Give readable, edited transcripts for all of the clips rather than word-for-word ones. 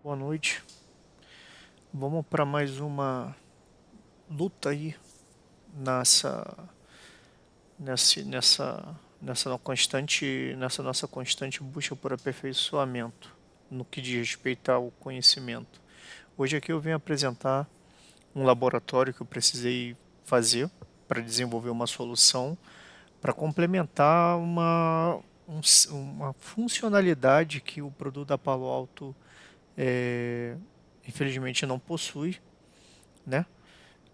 Boa noite. Vamos para mais uma luta aí nessa nessa nossa constante busca por aperfeiçoamento no que diz respeito ao conhecimento. Hoje aqui eu venho apresentar um laboratório que eu precisei fazer para desenvolver uma solução para complementar uma funcionalidade que o produto da Palo Alto infelizmente não possui, né?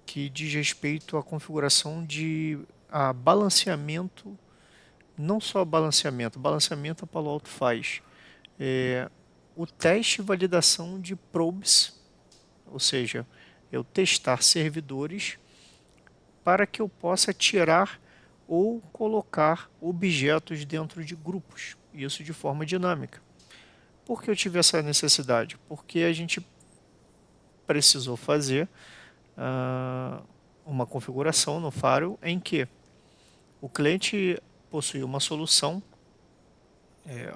Que diz respeito à configuração de balanceamento, não só balanceamento a Palo Alto faz, o teste e validação de probes, ou seja, eu testar servidores para que eu possa tirar ou colocar objetos dentro de grupos, isso de forma dinâmica. Por que eu tive essa necessidade? Porque a gente precisou fazer uma configuração no Firewall em que o cliente possui uma solução,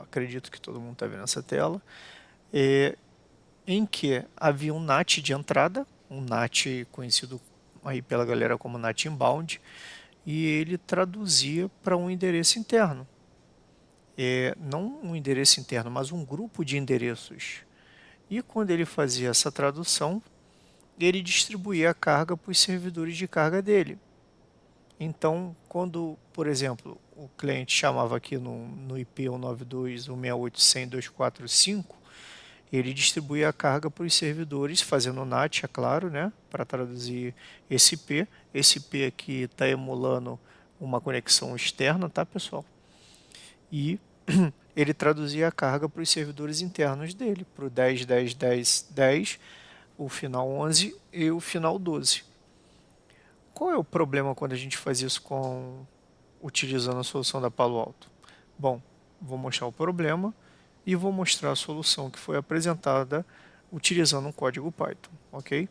acredito que todo mundo está vendo essa tela, em que havia um NAT de entrada, um NAT conhecido aí pela galera como NAT inbound, e ele traduzia para um endereço interno. Não um endereço interno, mas um grupo de endereços. E quando ele fazia essa tradução, ele distribuía a carga para os servidores de carga dele. Então, quando, por exemplo, o cliente chamava aqui no IP 192.168.100.245, ele distribuía a carga para os servidores, fazendo o NAT, é claro, né, para traduzir esse IP. Esse IP aqui está emulando uma conexão externa, tá, pessoal? E ele traduzia a carga para os servidores internos dele, para o 10, 10, 10, 10, o final 11 e o final 12. Qual é o problema quando a gente faz isso utilizando a solução da Palo Alto? Bom, vou mostrar o problema e vou mostrar a solução que foi apresentada utilizando um código Python, ok?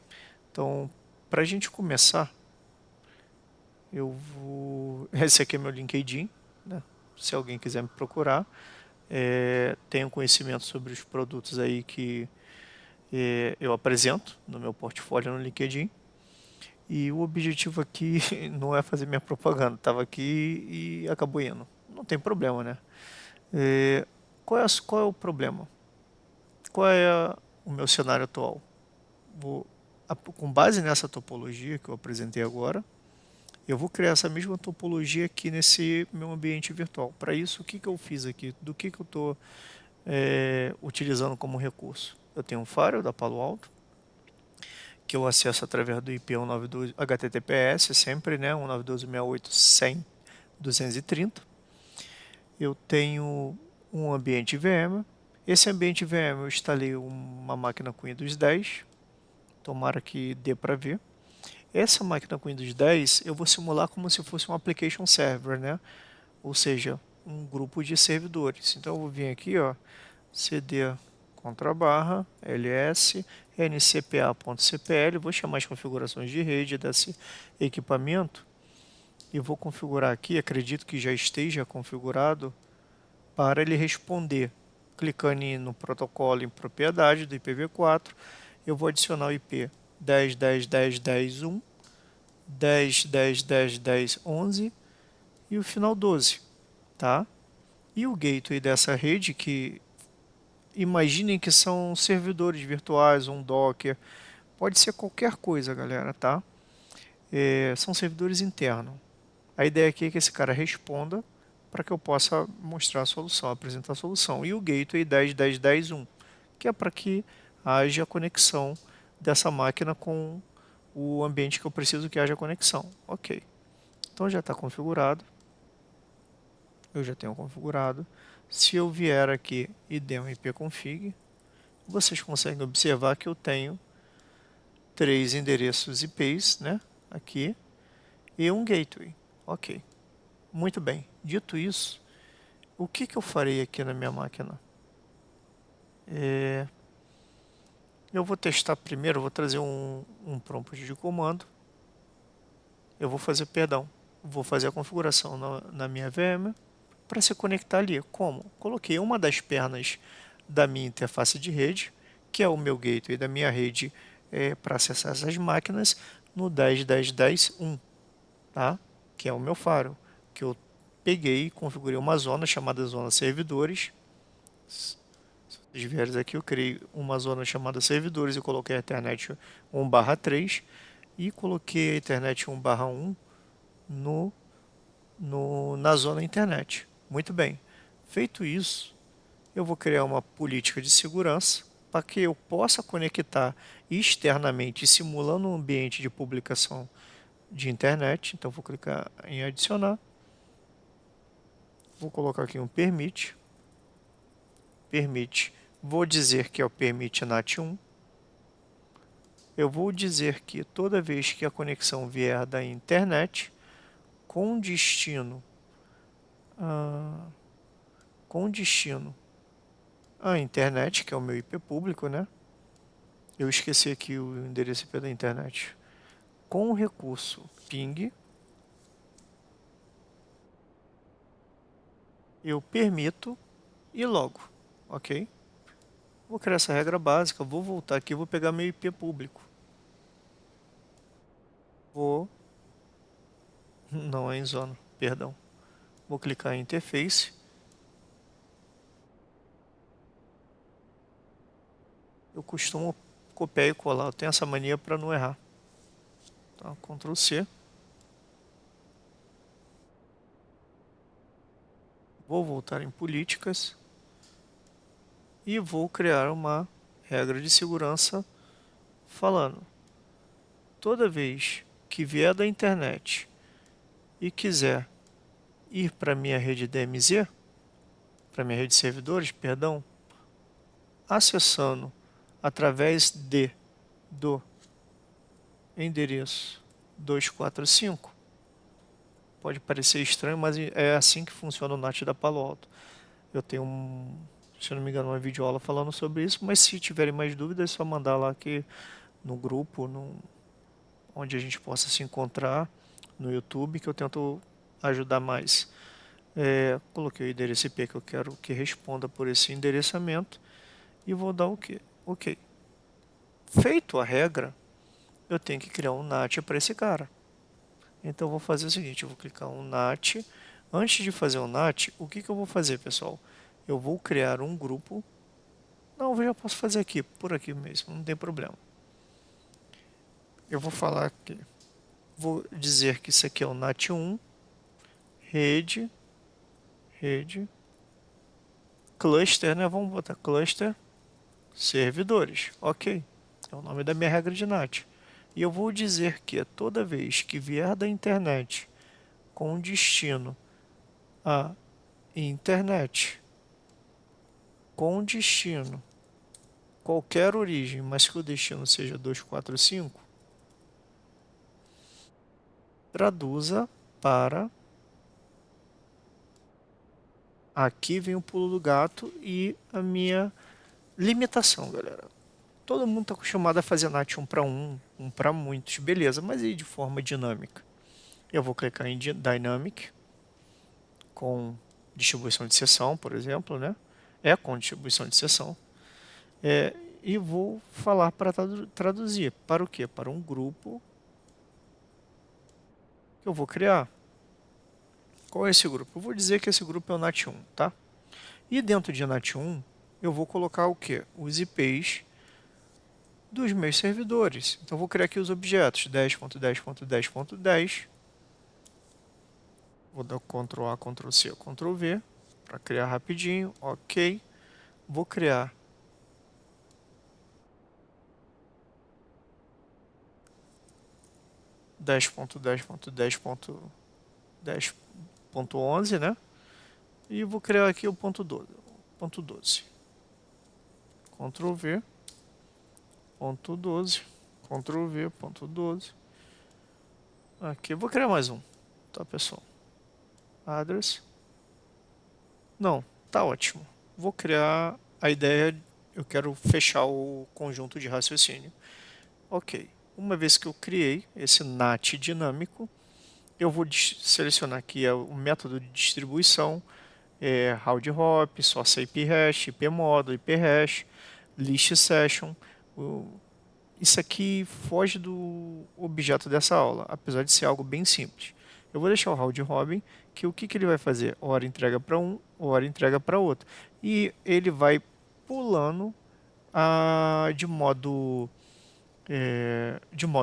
Então, para a gente começar, esse aqui é meu LinkedIn, né? Se alguém quiser me procurar, tenho conhecimento sobre os produtos aí que eu apresento no meu portfólio no LinkedIn. E o objetivo aqui não é fazer minha propaganda, estava aqui e acabou indo. Não tem problema, né? Qual é o problema? Qual é o meu cenário atual? Com base nessa topologia que eu apresentei agora, eu vou criar essa mesma topologia aqui nesse meu ambiente virtual. Para isso, o que eu fiz aqui? Do que eu estou utilizando como recurso? Eu tenho um firewall da Palo Alto, que eu acesso através do IP 192 HTTPS, sempre, né, 192.168.100.230. Eu tenho um ambiente VM. Esse ambiente VM eu instalei uma máquina com Windows 10. Tomara que dê para ver. Essa máquina com Windows 10 eu vou simular como se fosse um application server, né? Ou seja, um grupo de servidores. Então eu vou vir aqui, ó, cd contrabarra ls ncpa.cpl, vou chamar as configurações de rede desse equipamento e vou configurar aqui, acredito que já esteja configurado, para ele responder. Clicando no protocolo em propriedade do IPv4, eu vou adicionar o IP 10.10.10.10.1, 10.10.10.10.11 e o final 12, tá? E o gateway dessa rede, que imaginem que são servidores virtuais, um Docker, pode ser qualquer coisa, galera, tá? São servidores internos. A ideia aqui é que esse cara responda para que eu possa mostrar a solução, apresentar a solução. E o gateway 10.10.10.1, que é para que haja conexão dessa máquina com o ambiente que eu preciso que haja conexão. Ok. Então já está configurado. Eu já tenho configurado. Se eu vier aqui e der um ipconfig, vocês conseguem observar que eu tenho 3 endereços IPs, né, aqui, e um gateway. Ok. Muito bem. Dito isso, o que eu farei aqui na minha máquina? Eu vou testar primeiro, vou trazer um prompt de comando. Eu vou fazer, perdão, vou fazer a configuração na minha VM para se conectar ali. Como? Coloquei uma das pernas da minha interface de rede, que é o meu gateway da minha rede para acessar essas máquinas, no 10.10.10.1, tá? Que é o meu firewall, que eu peguei e configurei uma zona chamada zona servidores. Se vocês vierem aqui, eu criei uma zona chamada servidores e coloquei a Ethernet 1/3 e coloquei a Ethernet 1/1 na zona internet. Muito bem. Feito isso, eu vou criar uma política de segurança para que eu possa conectar externamente, simulando um ambiente de publicação de internet. Então, vou clicar em adicionar. Vou colocar aqui um permit. Permit. Vou dizer que é o permit NAT1. Eu vou dizer que toda vez que a conexão vier da internet, com destino à internet, que é o meu IP público, né? Eu esqueci aqui o endereço IP da internet. Com o recurso ping, eu permito e logo, ok? Vou criar essa regra básica, vou voltar aqui, vou pegar meu IP público. Não é em zona, perdão. Vou clicar em interface. Eu costumo copiar e colar, eu tenho essa mania para não errar. Tá? Ctrl C. Vou voltar em políticas e vou criar uma regra de segurança falando: toda vez que vier da internet e quiser ir para minha rede DMZ, para minha rede de servidores, perdão, acessando através do endereço 245, pode parecer estranho, mas é assim que funciona o NAT da Palo Alto. Eu tenho se eu não me engano, uma videoaula falando sobre isso, mas se tiverem mais dúvidas, é só mandar lá aqui no grupo, onde a gente possa se encontrar, no YouTube, que eu tento ajudar mais. Coloquei o endereço IP que eu quero que responda por esse endereçamento e vou dar o quê? Ok. Feito a regra, eu tenho que criar um NAT para esse cara. Então eu vou fazer o seguinte, eu vou clicar um NAT. Antes de fazer um NAT, o que eu vou fazer, pessoal? Eu vou criar um grupo. Não, eu já posso fazer aqui, por aqui mesmo, não tem problema. Eu vou falar aqui, vou dizer que isso aqui é o NAT1, rede, cluster, né? Vamos botar cluster, servidores, ok. É o nome da minha regra de NAT. E eu vou dizer que toda vez que vier da internet com destino a internet, com destino qualquer origem, mas que o destino seja 245, traduza para... Aqui vem o pulo do gato e a minha limitação, galera. Todo mundo está acostumado a fazer NAT 1 para 1, 1 para muitos, beleza, mas aí de forma dinâmica. Eu vou clicar em Dynamic, com distribuição de seção, por exemplo, né? Com distribuição de seção. E vou falar para traduzir. Para o quê? Para um grupo que eu vou criar. Qual é esse grupo? Eu vou dizer que esse grupo é o NAT1, tá? E dentro de NAT1, eu vou colocar o quê? Os IPs dos meus servidores. Então, vou criar aqui os objetos 10.10.10.10. Vou dar Ctrl A, Ctrl C, Ctrl V para criar rapidinho. Ok. Vou criar dez ponto dez ponto dez ponto 10.11, né? E vou criar aqui o ponto 12. Ctrl V, ponto 12, Ctrl V, ponto 12. Aqui, vou criar mais um, tá, pessoal? Address. Não, tá ótimo. Vou criar a ideia, eu quero fechar o conjunto de raciocínio. Ok, uma vez que eu criei esse NAT dinâmico, eu vou selecionar aqui o método de distribuição, round hop, source IP hash, IP modo, IP hash. list session. Isso aqui foge do objeto dessa aula, apesar de ser algo bem simples. Eu vou deixar o round robin, que o que, que ele vai fazer? Hora entrega para um, hora entrega para outro. E ele vai pulando de modo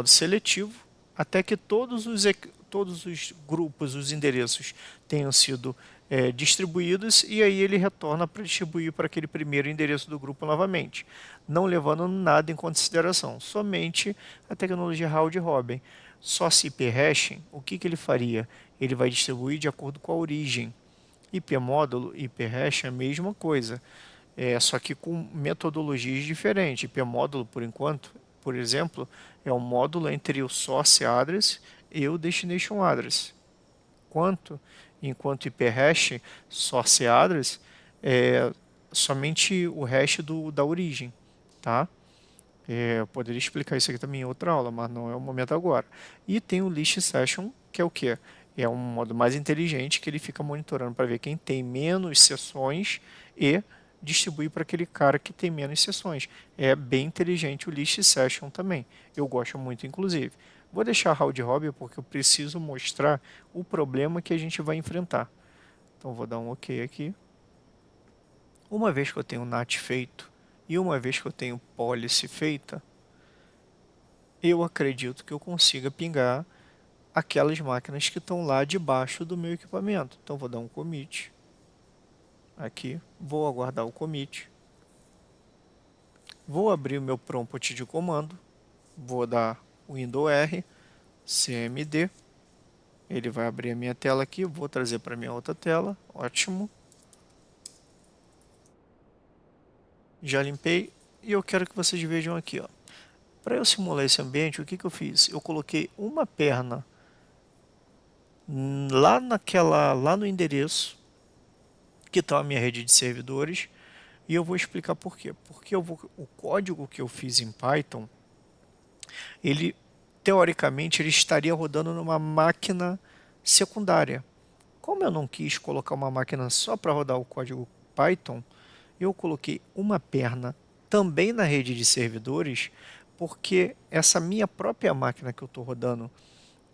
seletivo, até que todos os grupos, os endereços tenham sido distribuídos, e aí ele retorna para distribuir para aquele primeiro endereço do grupo novamente, não levando nada em consideração, somente a tecnologia round robin. Só se IP hashing, o que, que ele faria? Ele vai distribuir de acordo com a origem. IP módulo, IP hash é a mesma coisa, só que com metodologias diferentes. IP módulo, por enquanto, por exemplo, é um módulo entre o source address e o destination address. Enquanto IP hash, source address, é somente o hash da origem, tá? Eu poderia explicar isso aqui também em outra aula, mas não é o momento agora. E tem o list session, que é o quê? É um modo mais inteligente que ele fica monitorando para ver quem tem menos sessões e distribuir para aquele cara que tem menos sessões. É bem inteligente o list session também. Eu gosto muito, inclusive. Vou deixar round robin porque eu preciso mostrar o problema que a gente vai enfrentar. Então vou dar um OK aqui. Uma vez que eu tenho NAT feito e uma vez que eu tenho policy feita, eu acredito que eu consiga pingar aquelas máquinas que estão lá debaixo do meu equipamento. Então vou dar um commit aqui, vou aguardar o commit, vou abrir o meu prompt de comando, vou dar Windows R, CMD, ele vai abrir a minha tela aqui, vou trazer para a minha outra tela, ótimo. Já limpei e eu quero que vocês vejam aqui, ó. Para eu simular esse ambiente, o que, que eu fiz? Eu coloquei uma perna lá no endereço que está a minha rede de servidores, e eu vou explicar por quê. Porque o código que eu fiz em Python, ele teoricamente ele estaria rodando numa máquina secundária. Como eu não quis colocar uma máquina só para rodar o código Python, eu coloquei uma perna também na rede de servidores, porque essa minha própria máquina que eu estou rodando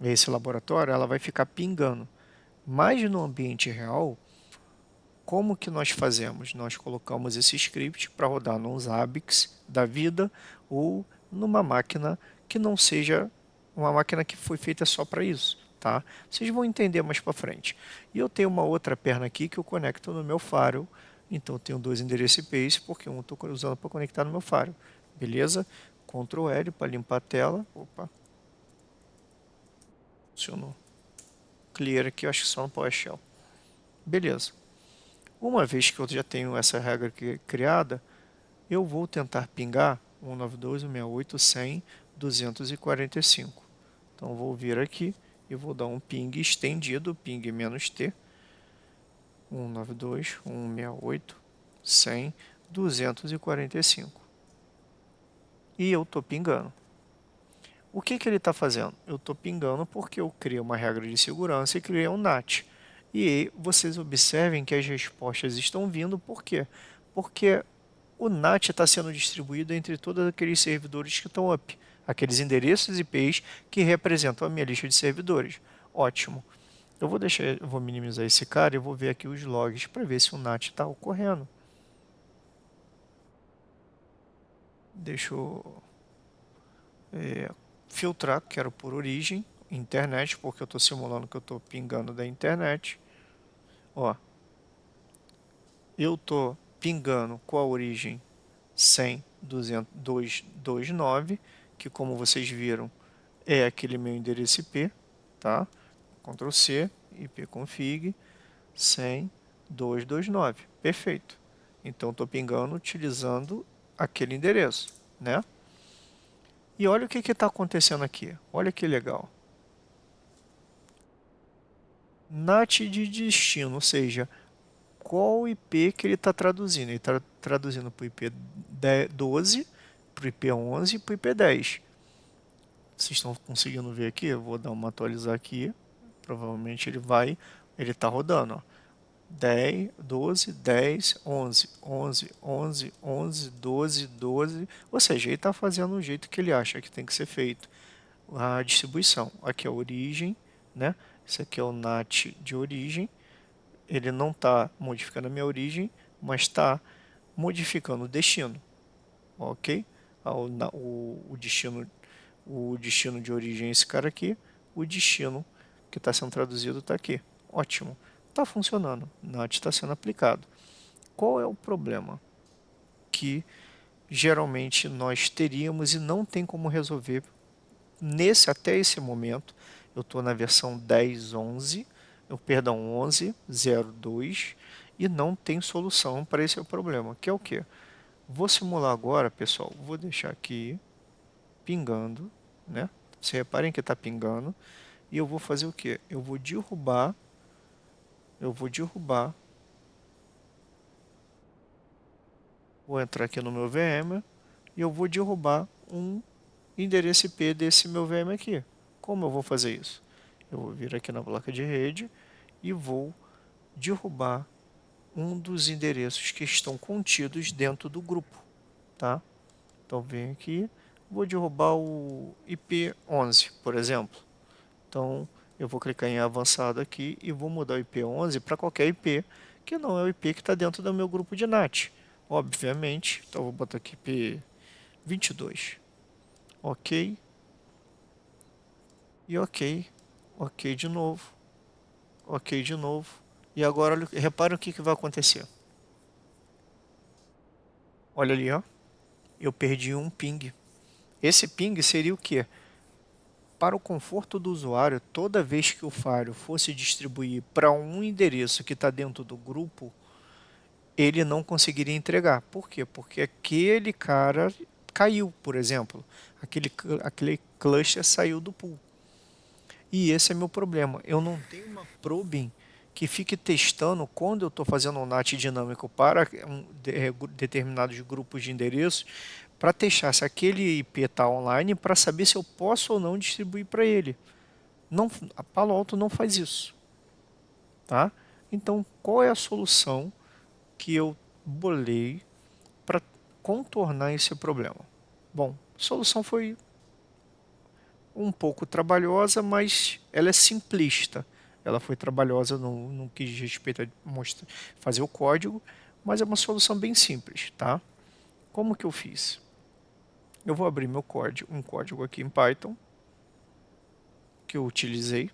esse laboratório, ela vai ficar pingando. Mas no ambiente real, como que nós fazemos? Nós colocamos esse script para rodar num Zabbix da vida ou numa máquina que não seja uma máquina que foi feita só para isso, tá? Vocês vão entender mais para frente. E eu tenho uma outra perna aqui que eu conecto no meu firewall. Então eu tenho dois endereços IPs, porque um eu estou usando para conectar no meu firewall. Beleza? Ctrl L para limpar a tela. Opa, funcionou. Clear aqui, eu acho que só no PowerShell. Beleza. Uma vez que eu já tenho essa regra criada, eu vou tentar pingar 192.168.100.245. Então vou vir aqui e vou dar um ping estendido, ping "-t", 192.168.100.245. E eu estou pingando. O que, que ele está fazendo? Eu estou pingando porque eu criei uma regra de segurança e criei um NAT. E vocês observem que as respostas estão vindo, por quê? Porque o NAT está sendo distribuído entre todos aqueles servidores que estão up, aqueles endereços IPs que representam a minha lista de servidores. Ótimo. Eu vou minimizar esse cara e vou ver aqui os logs para ver se o NAT está ocorrendo. Deixa eu filtrar, quero por origem, internet, porque eu estou simulando que eu estou pingando da internet. Ó, eu estou pingando com a origem 100.229, que como vocês viram é aquele meu endereço IP, tá? Ctrl C, ipconfig 100.229, perfeito. Então estou pingando utilizando aquele endereço, né? E olha o que está acontecendo aqui, olha que legal. NAT de destino, ou seja, qual IP que ele está traduzindo? Ele está traduzindo para o IP 12, para o IP 11 e para o IP 10. Vocês estão conseguindo ver aqui? Eu vou dar uma atualizar aqui. Provavelmente ele está rodando. Ó. 10, 12, 10, 11, 11, 11, 11, 12, 12. Ou seja, ele está fazendo o jeito que ele acha que tem que ser feito. A distribuição. Aqui é a origem, né? Esse aqui é o NAT de origem. Ele não está modificando a minha origem, mas está modificando o destino. Ok? O destino de origem é esse cara aqui. O destino que está sendo traduzido está aqui. Ótimo. Está funcionando. NAT está sendo aplicado. Qual é o problema que geralmente nós teríamos e não tem como resolver até esse momento? Eu estou na versão 10.11, perdão, 11.02 e não tem solução para esse problema, que é o que? Vou simular agora, pessoal, vou deixar aqui pingando, né? Vocês reparem que está pingando e eu vou fazer o que? Eu vou derrubar, vou entrar aqui no meu VM e eu vou derrubar um endereço IP desse meu VM aqui. Como eu vou fazer isso? Eu vou vir aqui na placa de rede e vou derrubar um dos endereços que estão contidos dentro do grupo, tá? Então venho aqui, vou derrubar o IP11, por exemplo. Então eu vou clicar em avançado aqui e vou mudar o IP11 para qualquer IP que não é o IP que está dentro do meu grupo de NAT. Obviamente, então eu vou botar aqui IP22. Ok, e ok, ok de novo, ok de novo. E agora repara o que vai acontecer. Olha ali, ó, eu perdi um ping. Esse ping seria o quê? Para o conforto do usuário, toda vez que o Fire fosse distribuir para um endereço que está dentro do grupo, ele não conseguiria entregar. Por quê? Porque aquele cara caiu, por exemplo. Aquele cluster saiu do pool. E esse é meu problema. Eu não tenho uma probing que fique testando quando eu estou fazendo um NAT dinâmico para determinados grupos de endereços, para testar se aquele IP está online, para saber se eu posso ou não distribuir para ele. Não, a Palo Alto não faz isso, tá? Então, qual é a solução que eu bolei para contornar esse problema? Bom, a solução foi um pouco trabalhosa, mas ela é simplista. Ela foi trabalhosa no que diz respeito a fazer o código, mas é uma solução bem simples, tá? Como que eu fiz? Eu vou abrir meu código, um código aqui em Python que eu utilizei,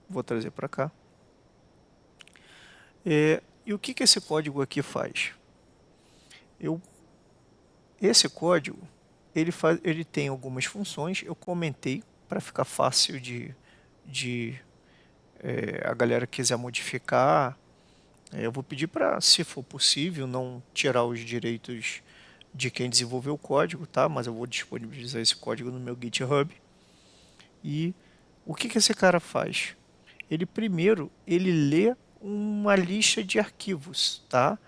vou trazer para cá. E o que esse código aqui faz? Esse código ele tem algumas funções, eu comentei para ficar fácil de a galera quiser modificar. Eu vou pedir para, se for possível, não tirar os direitos de quem desenvolveu o código, tá? Mas eu vou disponibilizar esse código no meu GitHub. E o que esse cara faz? Ele lê uma lista de arquivos, tá?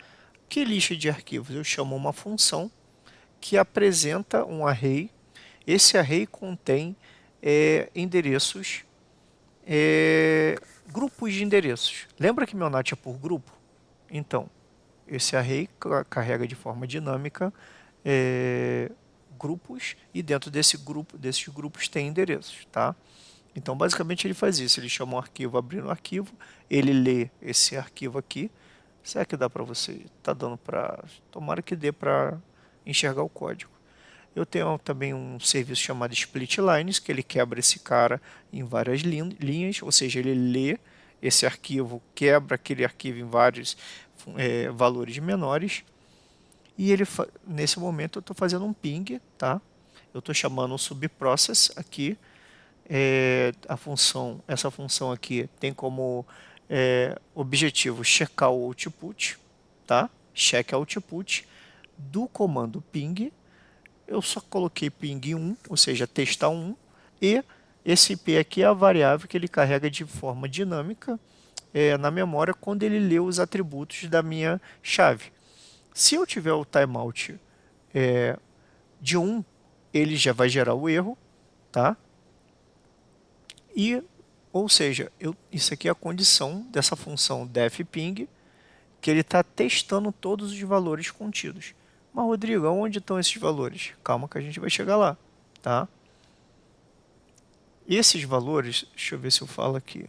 Que lista de arquivos? Eu chamo uma função que apresenta um array. Esse array contém endereços, grupos de endereços. Lembra que meu NAT é por grupo? Então, esse array carrega de forma dinâmica grupos e dentro desses grupos tem endereços, tá? Então, basicamente ele faz isso. Ele chama um arquivo, abrindo o arquivo, ele lê esse arquivo aqui. Será que dá para você? Tá dando para... Tomara que dê para enxergar o código. Eu tenho também um serviço chamado Splitlines, que ele quebra esse cara em várias linhas, ou seja, ele lê esse arquivo, quebra aquele arquivo em vários valores menores. E nesse momento eu estou fazendo um ping, tá? Eu estou chamando um subprocess aqui. Essa função aqui tem como objetivo checar o output, tá? Check output do comando ping. Eu só coloquei ping 1, ou seja, testar 1, e esse IP aqui é a variável que ele carrega de forma dinâmica na memória quando ele lê os atributos da minha chave. Se eu tiver o timeout de 1, ele já vai gerar o erro, tá? E Ou seja, isso aqui é a condição dessa função defPing, que ele está testando todos os valores contidos. Mas, Rodrigo, onde estão esses valores? Calma que a gente vai chegar lá, tá? Esses valores, deixa eu ver se eu falo aqui.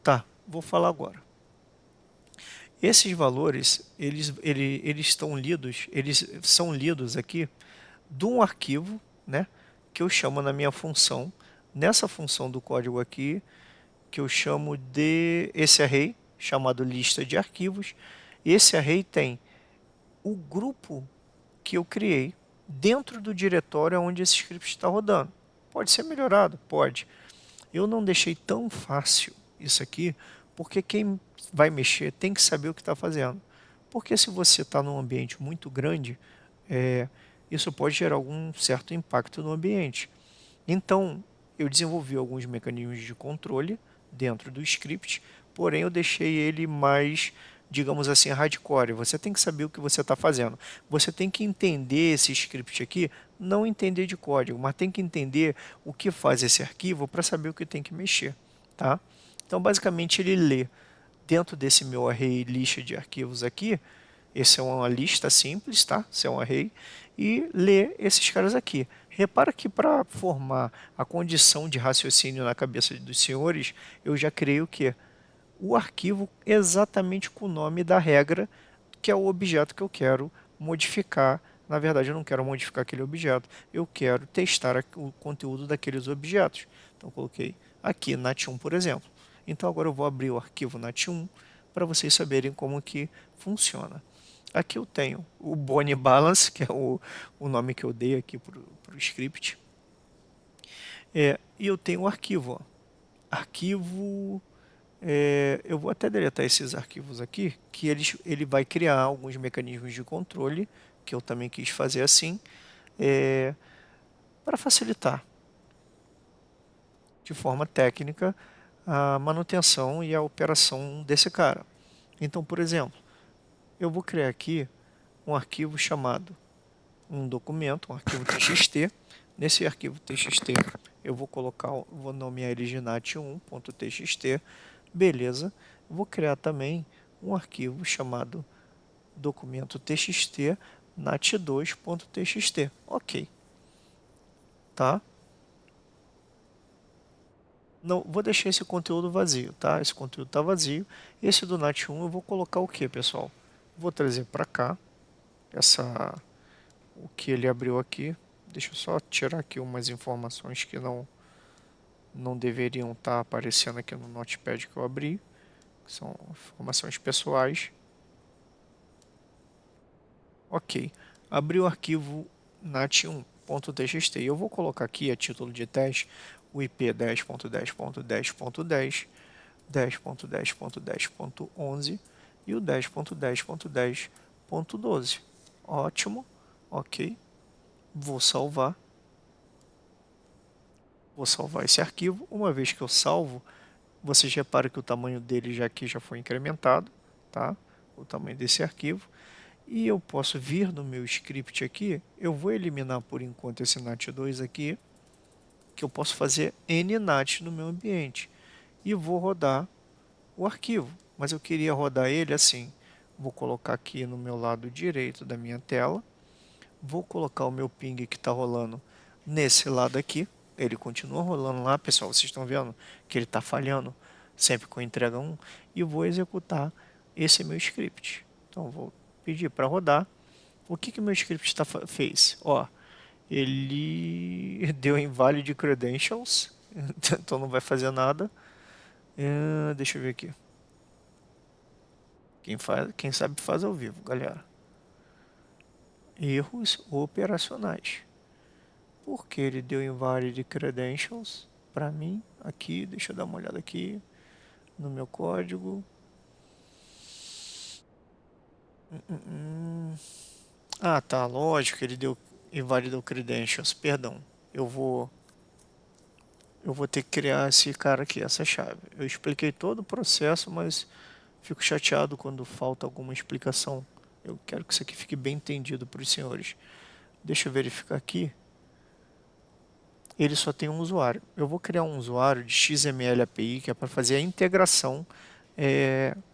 Tá, vou falar agora. Esses valores, eles estão lidos, eles são lidos aqui de um arquivo, né, que eu chamo na minha função, nessa função do código aqui, que eu chamo de esse array, chamado lista de arquivos. Esse array tem o grupo que eu criei dentro do diretório onde esse script está rodando. Pode ser melhorado? Pode. Eu não deixei tão fácil isso aqui, porque quem vai mexer tem que saber o que está fazendo. Porque se você está num ambiente muito grande, isso pode gerar algum certo impacto no ambiente. Então, eu desenvolvi alguns mecanismos de controle dentro do script, porém eu deixei ele mais, digamos assim, hardcore. Você tem que saber o que você está fazendo. Você tem que entender esse script aqui, não entender de código, mas tem que entender o que faz esse arquivo para saber o que tem que mexer. Tá? Então, basicamente, ele lê dentro desse meu array lista de arquivos aqui, esse é uma lista simples, tá? Esse é um array, e lê esses caras aqui. Repara que para formar a condição de raciocínio na cabeça dos senhores, eu já criei o quê? O arquivo exatamente com o nome da regra, que é o objeto que eu quero modificar. Na verdade, eu não quero modificar aquele objeto, eu quero testar o conteúdo daqueles objetos. Então, eu coloquei aqui nat1, por exemplo. Então, agora eu vou abrir o arquivo nat1 para vocês saberem como que funciona. Aqui eu tenho o Bone Balance, que é o nome que eu dei aqui para o script. E eu tenho o arquivo. Ó. Arquivo. Eu vou até deletar esses arquivos aqui, que ele vai criar alguns mecanismos de controle, que eu também quis fazer assim, para facilitar de forma técnica a manutenção e a operação desse cara. Então, por exemplo, eu vou criar aqui um arquivo chamado um documento, um arquivo txt. Nesse arquivo txt eu vou nomear ele de nat1.txt, beleza. Vou criar também um arquivo chamado documento txt nat2.txt, ok, tá? Não, vou deixar esse conteúdo vazio, tá? Esse conteúdo está vazio. Esse do nat1 eu vou colocar o que, pessoal? Vou trazer para cá o que ele abriu aqui. Deixa eu só tirar aqui umas informações que não deveriam estar aparecendo aqui no Notepad que eu abri, que são informações pessoais. Ok, abri o arquivo nat1.txt e eu vou colocar aqui a título de teste o IP 10.10.10.10, 10.10.10.11 e o 10.10.10.12. Ótimo, ok. Vou salvar esse arquivo. Uma vez que eu salvo, vocês reparam que o tamanho dele já foi incrementado, tá? O tamanho desse arquivo. E eu posso vir no meu script aqui, eu vou eliminar por enquanto esse nat2 aqui, que eu posso fazer nnat no meu ambiente. E vou rodar o arquivo, mas eu queria rodar ele assim. Vou colocar aqui no meu lado direito da minha tela, vou colocar o meu ping que está rolando nesse lado aqui, ele continua rolando lá, pessoal, vocês estão vendo que ele está falhando sempre com entrega 1, e vou executar esse meu script. Então, vou pedir para rodar. O que meu script fez? Ó, ele deu invalid credentials, então não vai fazer nada. Deixa eu ver aqui. Quem sabe faz ao vivo, galera. Erros operacionais. Porque ele deu invalid credentials para mim aqui, deixa eu dar uma olhada aqui no meu código. Ah, tá, lógico, ele deu invalid credentials, perdão. Eu vou ter que criar esse cara aqui, essa chave. Eu expliquei todo o processo, mas fico chateado quando falta alguma explicação. Eu quero que isso aqui fique bem entendido para os senhores. Deixa eu verificar aqui. ele só tem um usuário. Eu vou criar um usuário de XML API, que é para fazer a integração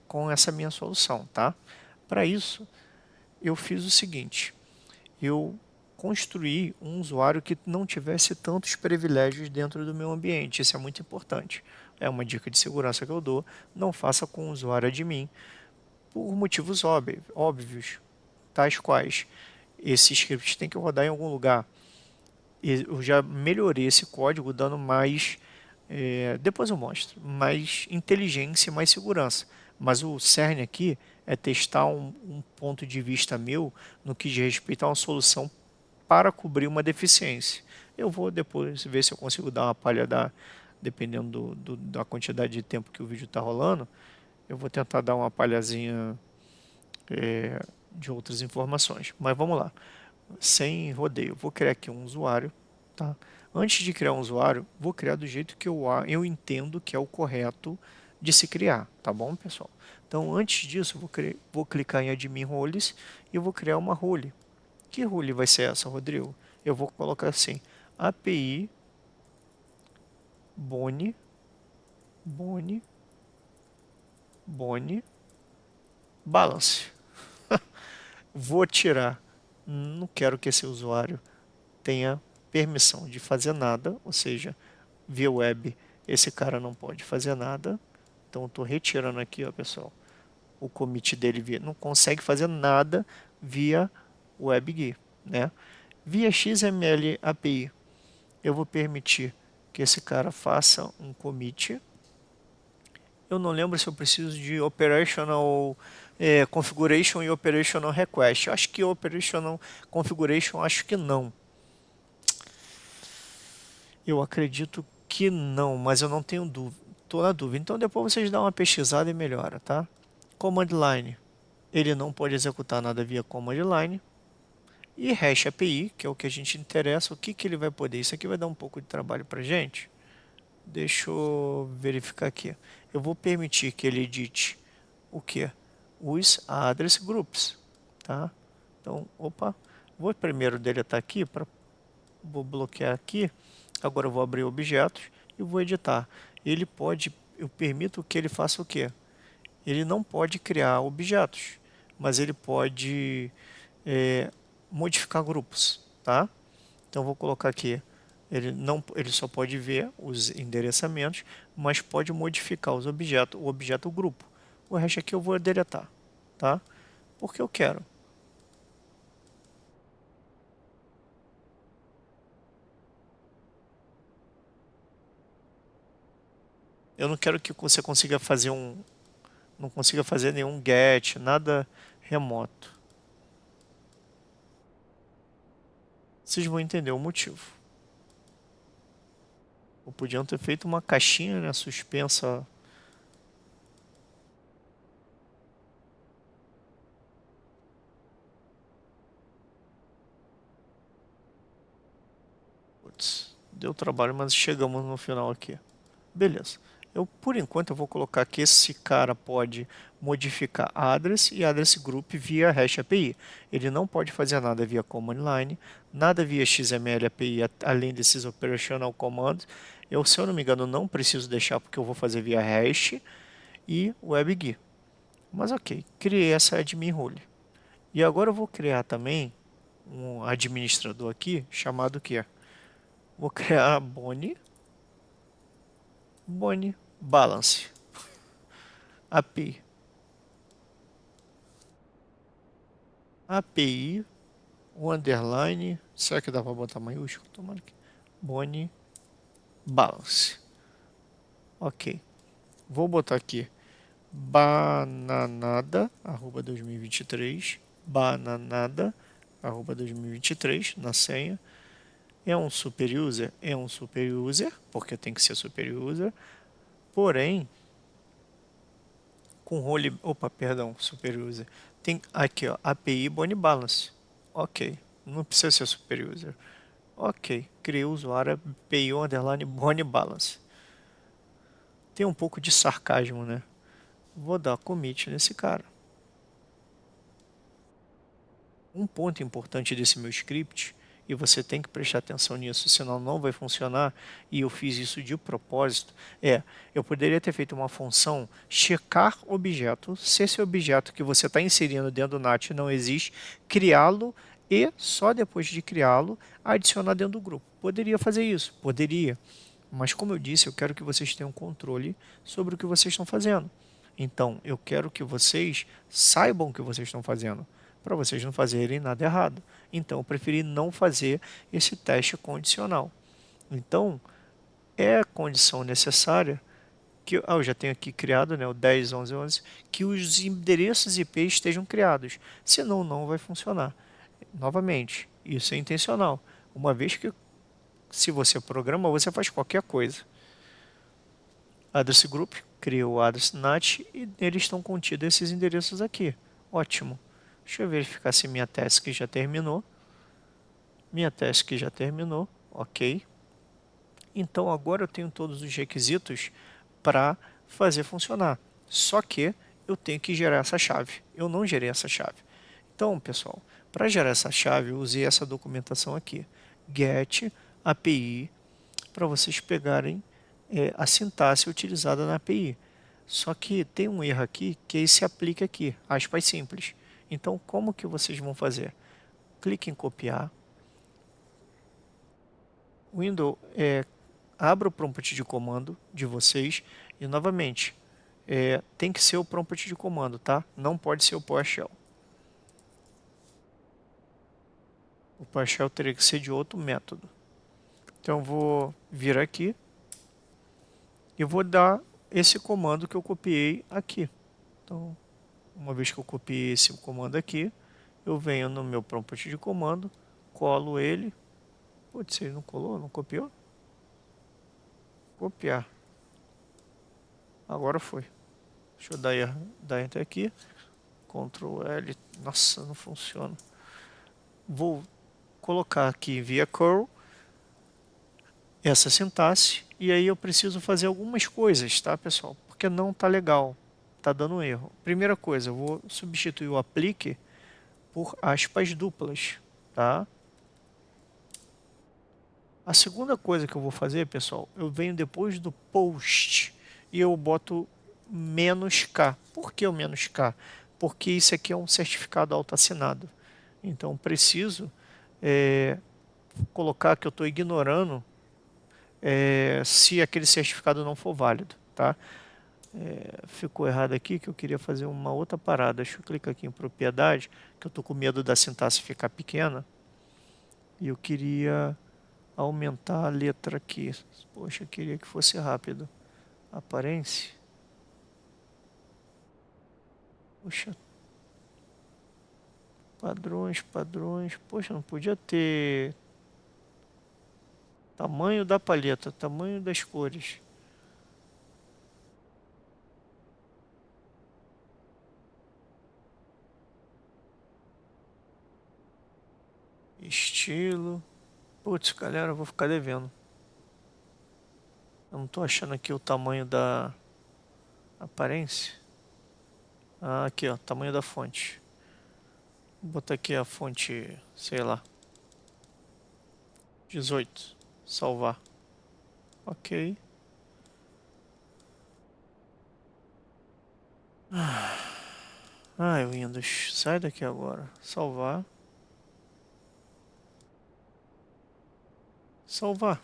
com essa minha solução, tá? Para isso, eu fiz o seguinte, eu construí um usuário que não tivesse tantos privilégios dentro do meu ambiente. Isso é muito importante. É uma dica de segurança que eu dou. Não faça com o usuário admin por motivos óbvios, tais quais esse script tem que rodar em algum lugar. Eu já melhorei esse código dando mais, depois eu mostro, mais inteligência e mais segurança. Mas o cerne aqui é testar um ponto de vista meu no que diz respeito a uma solução para cobrir uma deficiência. Eu vou depois ver se eu consigo dar uma palha dependendo da quantidade de tempo que o vídeo está rolando, eu vou tentar dar uma palhazinha de outras informações. Mas vamos lá, sem rodeio. Vou criar aqui um usuário, tá? Antes de criar um usuário, vou criar do jeito que eu entendo que é o correto de se criar, tá bom, pessoal? Então, antes disso, vou clicar em Admin Roles e vou criar uma role. Que role vai ser essa, Rodrigo? Eu vou colocar assim, API Boni, Boni, Boni, Balance. Vou tirar, não quero que esse usuário tenha permissão de fazer nada, ou seja, via web esse cara não pode fazer nada. Então estou retirando aqui, ó, pessoal, o commit dele não consegue fazer nada via WebGui, né? Via XML API, eu vou permitir que esse cara faça um commit. Eu não lembro se eu preciso de operational configuration e operational request. Eu acho que operational configuration, acho que não. Eu acredito que não, mas eu não tenho dúvida. Estou na dúvida. Então depois vocês dão uma pesquisada e melhora, tá? Command line. Ele não pode executar nada via command line. E hash API, que é o que a gente interessa, o que, que ele vai poder? Isso aqui vai dar um pouco de trabalho para gente. Deixa eu verificar aqui. Eu vou permitir que ele edite o que? Os address groups, tá? Então, opa, vou primeiro deletar aqui, vou bloquear aqui. Agora eu vou abrir objetos e vou editar. Eu permito que ele faça o quê? Ele não pode criar objetos, mas ele pode modificar grupos, tá? Então vou colocar aqui, ele só pode ver os endereçamentos, mas pode modificar o objeto grupo. O resto aqui eu vou deletar, tá? Porque eu quero. Eu não quero que você consiga fazer não consiga fazer nenhum get, nada remoto. Vocês vão entender o motivo. Ou podiam ter feito uma caixinha, né, suspensa. Putz, deu trabalho, mas chegamos no final aqui. Beleza. Por enquanto, eu vou colocar que esse cara pode modificar address e address group via hash API. Ele não pode fazer nada via command line, nada via XML API, além desses operational commands. Se eu não me engano, não preciso deixar porque eu vou fazer via hash e WebGui. Mas ok, criei essa admin role. E agora eu vou criar também um administrador aqui chamado que vou criar Boni Balance API. API, o underline, será que dá para botar maiúsculo? Tomara que. Boni Balance. Ok. Vou botar aqui bananada, arroba 2023, bananada, arroba 2023, na senha. É um super user? É um super user, porque tem que ser super user. Porém, com role. Opa, perdão, super user. Tem aqui, ó, API Boni Balance. Ok, não precisa ser super user. Ok, criei o usuário API underline Boni Balance. Tem um pouco de sarcasmo, né? Vou dar commit nesse cara. Um ponto importante desse meu script, e você tem que prestar atenção nisso, senão não vai funcionar, e eu fiz isso de propósito, eu poderia ter feito uma função checar objeto, se esse objeto que você está inserindo dentro do NAT não existe, criá-lo e só depois de criá-lo, adicionar dentro do grupo. Poderia fazer isso? Poderia. Mas como eu disse, eu quero que vocês tenham controle sobre o que vocês estão fazendo. Então, eu quero que vocês saibam o que vocês estão fazendo, para vocês não fazerem nada errado. Então, eu preferi não fazer esse teste condicional. Então, é a condição necessária que eu já tenho aqui criado, né, o 10, 11, 11, que os endereços IP estejam criados, senão não vai funcionar. Novamente, isso é intencional, uma vez que se você programa, você faz qualquer coisa. Address Group, cria o Address NAT e neles estão contidos esses endereços aqui. Ótimo. Deixa eu verificar se minha task já terminou. Minha task já terminou, ok. Então agora eu tenho todos os requisitos para fazer funcionar. Só que eu tenho que gerar essa chave. Eu não gerei essa chave. Então, pessoal, para gerar essa chave, eu usei essa documentação aqui. Get API, para vocês pegarem a sintaxe utilizada na API. Só que tem um erro aqui, que esse aplica aqui, aspas simples. Então, como que vocês vão fazer? Clique em copiar. Windows, abra o prompt de comando de vocês e, novamente, tem que ser o prompt de comando, tá? Não pode ser o PowerShell. O PowerShell teria que ser de outro método. Então, eu vou vir aqui e vou dar esse comando que eu copiei aqui. Então, uma vez que eu copiei esse comando aqui, eu venho no meu prompt de comando, colo ele. Putz, ele não colou, não copiou? Copiar. Agora foi. Deixa eu dar Enter aqui. Ctrl L. Nossa, não funciona. Vou colocar aqui via curl essa sintaxe. E aí eu preciso fazer algumas coisas, tá, pessoal? Porque não tá legal. Tá dando erro. Primeira coisa, eu vou substituir o applique por aspas duplas, tá? A segunda coisa que eu vou fazer, pessoal, eu venho depois do post e eu boto "-k". Por que o "-k"? Porque isso aqui é um certificado autoassinado. Então, preciso colocar que eu estou ignorando se aquele certificado não for válido, tá? Ficou errado aqui que eu queria fazer uma outra parada. Deixa eu clicar aqui em propriedade, que eu estou com medo da sintaxe ficar pequena. E eu queria aumentar a letra aqui. Poxa, eu queria que fosse rápido. Aparência. Poxa. Padrões, padrões. Poxa, não podia ter tamanho da paleta, tamanho das cores. Estilo. Putz, galera, eu vou ficar devendo. Eu não tô achando aqui o tamanho da aparência. Ah, aqui, ó, tamanho da fonte. Vou botar aqui a fonte, sei lá, 18. Salvar. Ok. Ah, Windows, sai daqui agora. Salvar. Salvar.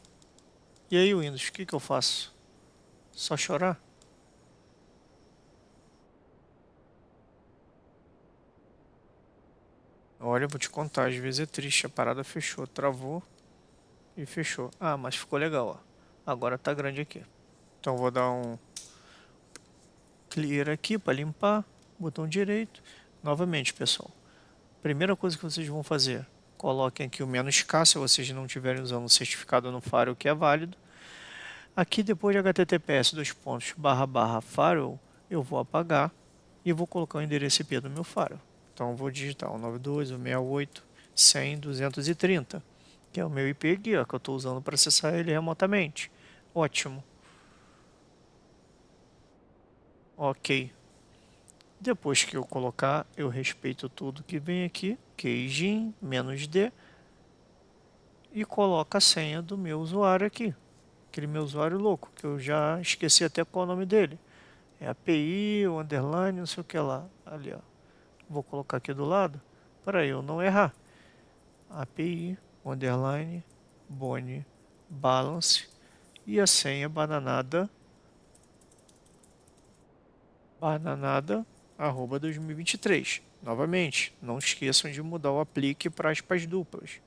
E aí, Windows, o que que eu faço? Só chorar? Olha, eu vou te contar, às vezes é triste, a parada fechou, travou e fechou. Ah, mas ficou legal, ó. Agora tá grande aqui. Então vou dar um clear aqui para limpar, botão direito. Novamente, pessoal. Primeira coisa que vocês vão fazer, coloquem aqui o "-k", se vocês não estiverem usando o certificado no Firewall, que é válido. Aqui depois de https://firewall, eu vou apagar e vou colocar o endereço IP do meu Firewall. Então eu vou digitar o 92.168.100.230, que é o meu IP aqui, ó, que eu estou usando para acessar ele remotamente. Ótimo. Ok. Depois que eu colocar, eu respeito tudo que vem aqui. Queijinho, -d. e coloca a senha do meu usuário aqui. Aquele meu usuário louco, que eu já esqueci até qual é o nome dele. É API, o underline, não sei o que lá. Ali, ó. Vou colocar aqui do lado para eu não errar. API, underline, Bone, balance e a senha bananada, arroba 2023. Novamente, não esqueçam de mudar o aplique para aspas duplas.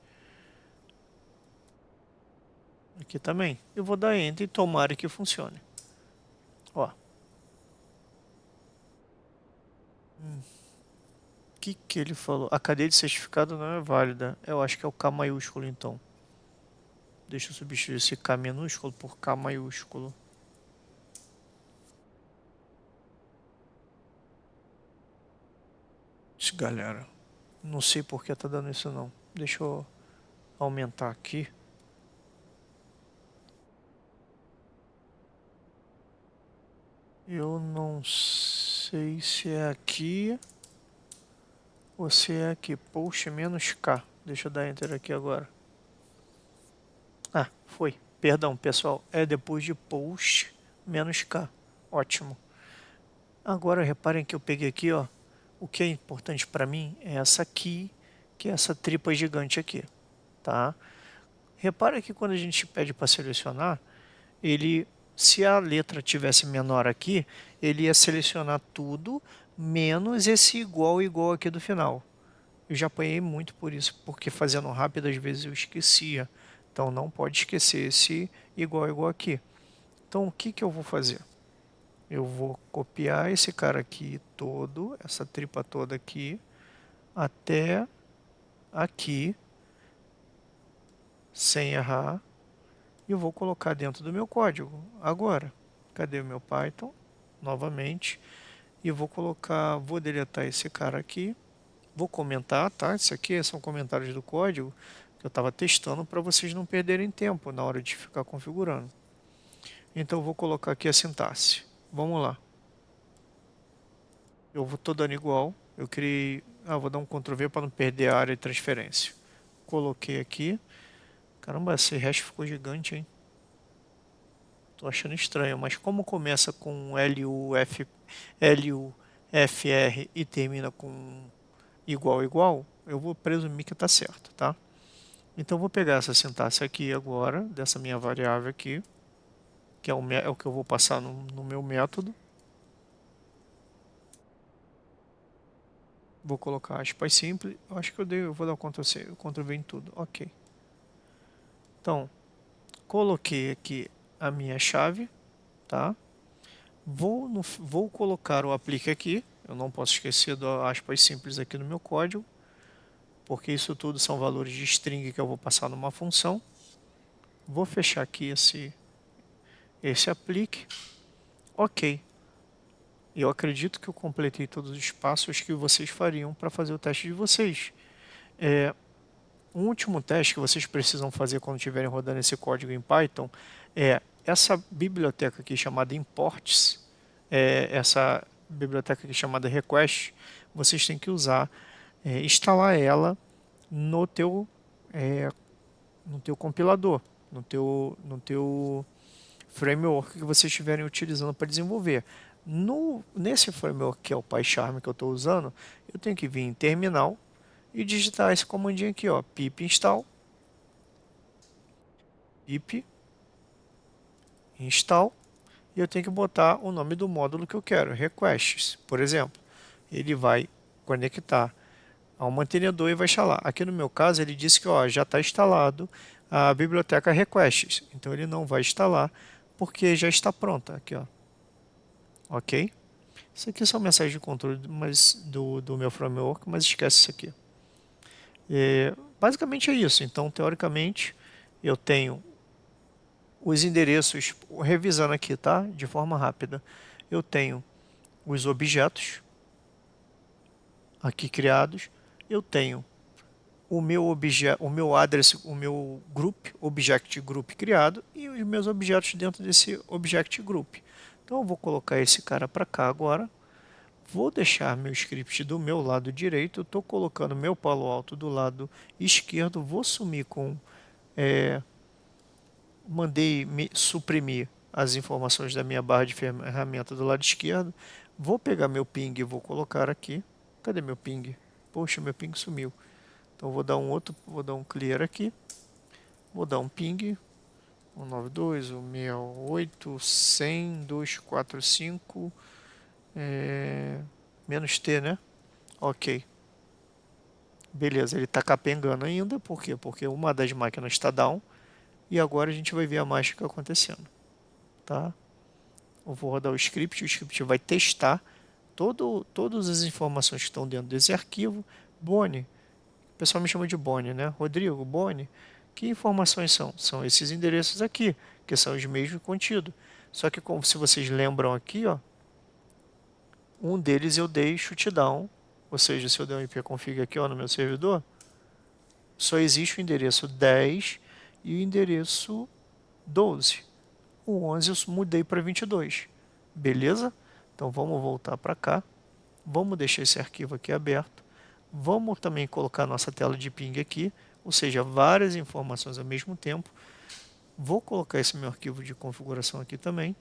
Aqui também. Eu vou dar Enter e tomara que funcione. Ó. O que ele falou? A cadeia de certificado não é válida. Eu acho que é o K maiúsculo então. Deixa eu substituir esse K minúsculo por K maiúsculo. Galera, não sei por que tá dando isso não. Deixa eu aumentar aqui. Eu não sei se é aqui ou se é aqui. Post menos K. Deixa eu dar Enter aqui agora. Ah, foi. Perdão, pessoal. É depois de post menos K. Ótimo. Agora reparem que eu peguei aqui, ó. O que é importante para mim é essa aqui, que é essa tripa gigante aqui, tá? Repara que quando a gente pede para selecionar, ele, se a letra tivesse menor aqui, ele ia selecionar tudo, menos esse igual igual aqui do final. Eu já apanhei muito por isso, porque fazendo rápido às vezes eu esquecia. Então não pode esquecer esse igual igual aqui. Então o que eu vou fazer? Eu vou copiar esse cara aqui todo, essa tripa toda aqui, até aqui, sem errar, e eu vou colocar dentro do meu código. Agora, cadê o meu Python? Novamente, e vou colocar, vou deletar esse cara aqui, vou comentar, tá? Isso aqui são comentários do código que eu estava testando para vocês não perderem tempo na hora de ficar configurando. Então eu vou colocar aqui a sintaxe. Vamos lá. Eu estou dando igual. Eu criei. Vou dar um Ctrl V para não perder a área de transferência. Coloquei aqui. Caramba, esse hash ficou gigante, hein? Tô achando estranho, mas como começa com LUFR e termina com igual igual, eu vou presumir que está certo, tá? Então eu vou pegar essa sintaxe aqui agora, dessa minha variável aqui, que é o que eu vou passar no meu método. Vou colocar aspas simples. Eu acho que eu vou dar o Ctrl C, o Ctrl V em tudo. Ok. Então, coloquei aqui a minha chave, tá? Vou colocar o aplique aqui. Eu não posso esquecer do aspas simples aqui no meu código, porque isso tudo são valores de string que eu vou passar numa função. Vou fechar aqui esse aplique. Ok. Eu acredito que eu completei todos os passos que vocês fariam para fazer o teste de vocês. Um último teste que vocês precisam fazer quando estiverem rodando esse código em Python é essa biblioteca aqui chamada imports, essa biblioteca aqui chamada request, vocês têm que usar, instalar ela no teu, no teu compilador, no teu framework que vocês estiverem utilizando para desenvolver. Nesse framework que é o PyCharm que eu estou usando, eu tenho que vir em terminal e digitar esse comandinho aqui, ó, pip install, pip install, e eu tenho que botar o nome do módulo que eu quero, requests, por exemplo. Ele vai conectar ao mantenedor e vai instalar. Aqui no meu caso ele disse que ó, já está instalado a biblioteca requests, então ele não vai instalar porque já está pronta aqui, ó. Ok? Isso aqui são mensagens de controle do meu framework, mas esquece isso aqui. Basicamente é isso. Então, teoricamente, eu tenho os endereços, revisando aqui, tá? De forma rápida. Eu tenho os objetos aqui criados. Eu tenho o meu address, o meu group, object group criado e os meus objetos dentro desse object group. Então eu vou colocar esse cara para cá agora. Vou deixar meu script do meu lado direito. Eu estou colocando meu Palo Alto do lado esquerdo. Vou sumir com mandei suprimir as informações da minha barra de ferramenta do lado esquerdo. Vou pegar meu ping e vou colocar aqui. Cadê meu ping? Poxa, meu ping sumiu. Então vou dar vou dar um clear aqui. Vou dar um ping 192, 168, 100, 245, menos T, né? Ok. Beleza, ele está capengando ainda. Por quê? Porque uma das máquinas está down. E agora a gente vai ver a mágica acontecendo. Tá? Eu vou rodar o script vai testar todas as informações que estão dentro desse arquivo. Boni, o pessoal me chama de Boni, né? Rodrigo, Boni, que informações são? São esses endereços aqui, que são os mesmos contidos. Só que, como se vocês lembram aqui, ó, um deles eu dei shutdown, ou seja, se eu der um ipconfig aqui ó, no meu servidor, só existe o endereço 10 e o endereço 12. O 11 eu mudei para 22. Beleza? Então vamos voltar para cá. Vamos deixar esse arquivo aqui aberto. Vamos também colocar nossa tela de ping aqui, ou seja, várias informações ao mesmo tempo. Vou colocar esse meu arquivo de configuração aqui também.